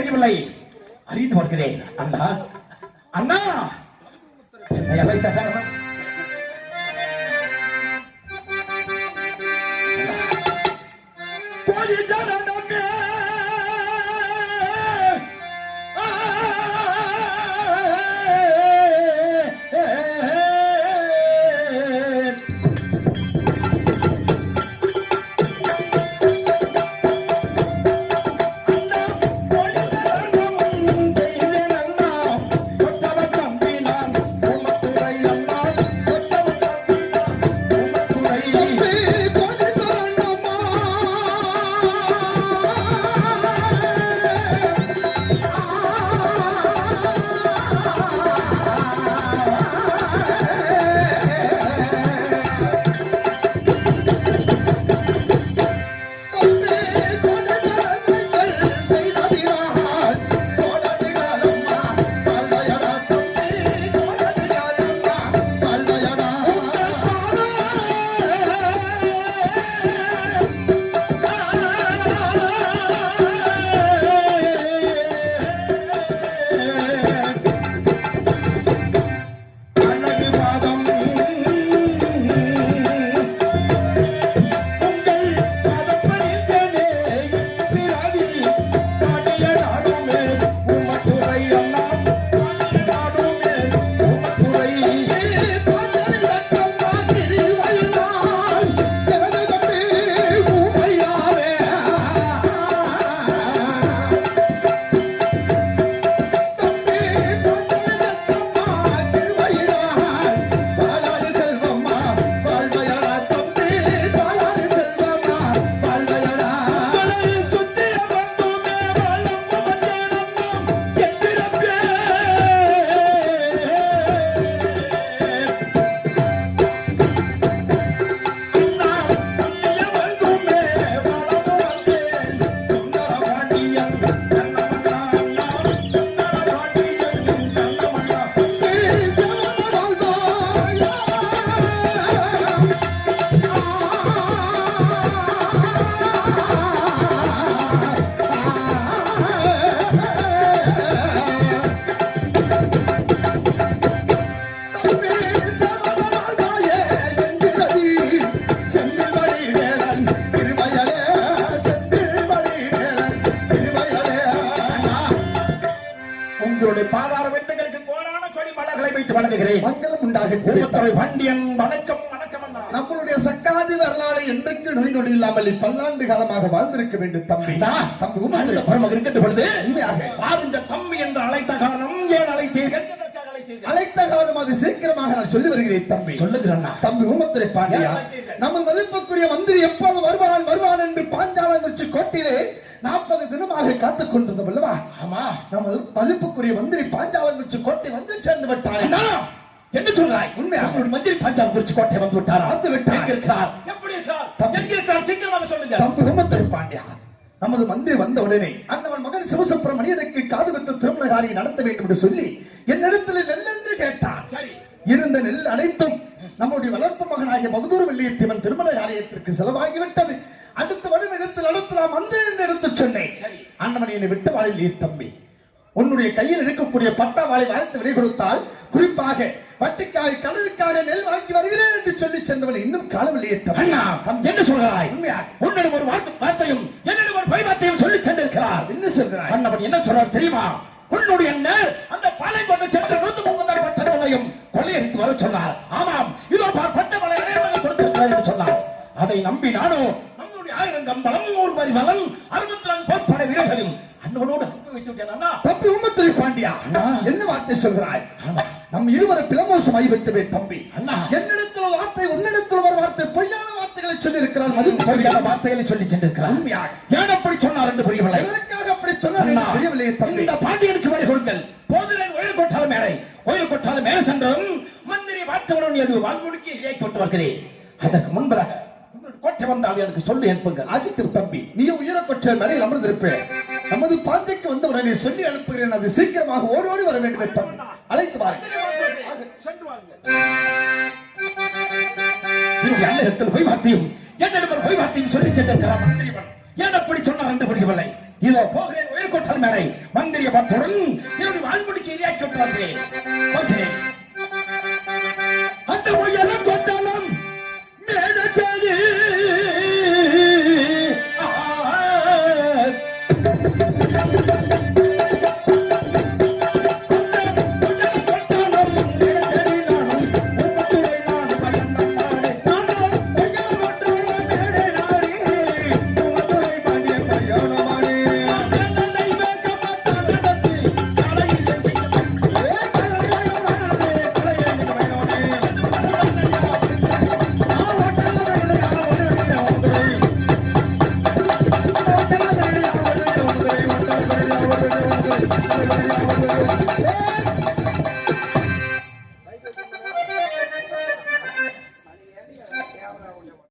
தெரியவில்லை, அறிந்து வருகிறேன். அண்ணா அண்ணா என்னை அழைத்த காரணம் பாதார வித்துகளுக்கு கோடான கொடி மலர்களை வைத்து வணங்குகிறேன். மங்களம் உண்டாகட்டும். வண்டியன் வணக்கம் வணக்கம். நம்மளுடைய சக்காதி வரலாறு என்றைக்கு நோய் நொடி இல்லாமல் பல்லாண்டு காலமாக வாழ்ந்திருக்க வேண்டும் தம்பி. தம்பி பரம இருக்கட்டும் பொழுது உண்மையாக இந்த தம்பி என்று அழைத்த காரணம் ஏன் அழைத்தீர்கள்? அழைத்த காலம் அது சீக்கிரமாக நான் சொல்லி வருகிறேன் தம்பி. சொல்லுகிறேன் தம்பி ஊமத்துரை பாண்டியா, நம்ம மதிப்புக்குரிய மந்திரி எப்போது வருவான் வருவான் என்று பாஞ்சாலங்குறிச்சி கோட்டையிலே 40 தினமாக காத்துக் கொண்டிருந்தோம் அல்லவா? ஆமா, நமது மதிப்புக்குரிய மந்திரி பாஞ்சாலங்குறிச்சி கோட்டை வந்து சேர்ந்து விட்டார். என்ன சொல்றாய்? உண்மையாக மந்திரி பாஞ்சாலங்குறிச்சி கோட்டை வந்து விட்டார். வந்து விட்டார். எப்படி சார்? எங்க இருக்கார்? சீக்கிரமாக சொல்லுங்க. தம்பி ஊமத்துரை பாண்டியா, நமது மந்திரி வந்த உடனே அந்தவன் மகன் சிவசுப்பிரமணியனுக்கு காது குத்து திருமண காரியம் நடத்த வேண்டும் என்று சொல்லி என்னிடத்தில் நெல் என்று கேட்டான். இருந்த நெல் அனைத்தும் நம்முடைய வளர்ப்பு மகனாகிய மகதூர் வெள்ளியத்தேவன் திருமண காரியத்திற்கு செலவாகிவிட்டது. அடுத்த வடிவத்தில் நடத்தலாம் மந்திரி என்று எடுத்து சொன்னேன். அண்ணமணி என்னை விட்டு வாழிலே தம்பி, உன்னுடைய கையில் இருக்கக்கூடிய பட்டா வாழை வாழ்த்து விடை கொடுத்தால் குறிப்பாக வட்டிக்காய் கடலுக்காக நெல் வாங்கி வருகிறேன் என்று சொல்லி சென்றவன் இன்னும் காலவில்லையே தம்பி. என்ன சொல்கிறாய்? உன்னிடம் ஒரு வார்த்தையும் என்னிடம் ஒரு பொய் வார்த்தையும் சொல்லி சென்றிருக்கிறார். என்ன சொல்கிறாய்? அண்ணவன் என்ன சொல்றார் தெரியுமா? உன்னுடைய அந்த பாலை கொண்டு சென்ற 136 பட்டங்களையும் கொள்ளையடித்து வர சொன்னார். ஆமாம், இதோ பட்டங்களை கொடுத்திருக்கிறார் என்று சொன்னார். அதை நம்பி நானும் நம்முடைய 1000 கம்பளம் 1 வரி வலம் 64 போர்ப்படை வீரர்களும் அண்ணவனோடு அனுப்பி வைத்து விட்டேன். தம்பி ஊமத்துரை பாண்டியா, என்ன வார்த்தை சொல்கிறாய்? நம் இருவரை பிளமோசமாய் விட்டுவே தம்பி. அண்ணா, என்னிடத்துல வார்த்தை உன்னிடத்துல ஒரு வார்த்தை பொய்யான வார்த்தைகளை சொல்லி இருக்கிறார். மதிப்பு பொய்யான வார்த்தைகளை சொல்லி சென்றிருக்கிறார். ஏன் அப்படி சொன்னார் என்று புரியவில்லை. எதற்காக அப்படி சொன்னார் என்று புரியவில்லையே தம்பி. இந்த பாண்டியனுக்கு வரை கொடுங்கள். போதுடன் ஒயில் கொட்டாலும் மேலே ஒயில் கொட்டாலும் மேலே சென்றும் மந்திரி வார்த்தையுடன் எழுது வாழ்முடிக்கு இதை கொண்டு வருகிறேன். அதற்கு முன்பதாக கோட்டை வந்தால் எனக்கு சொல்லி அனுப்புங்கள். ஆகிட்டு தம்பி, நீ உயர கொற்ற மேடையில் அமர்ந்திருப்பேன். நமது பாஞ்சைக்கு வந்து உடனே சொல்லி அனுப்புகிறேன். அது சீக்கிரமாக ஓடி வர வேண்டும் தம்பி. அழைத்து வாருங்கள். போய் வார்த்தையும் என்னிடம் போய் வார்த்தையும் சொல்லி சென்றிருக்கிறார் மந்திரிவன். ஏன் அப்படி சொன்னார் என்று புரியவில்லை. இதோ போகிறேன் உயர்கொற்றல் மேலே மந்திரிய பத்துடன் என்னுடைய வாழ்முடிக்கு இரையாக்கி விட்டு வருகிறேன். போகிறேன். அந்த உயரம் கொட்டாலும் மேலச்சேரி Thank you.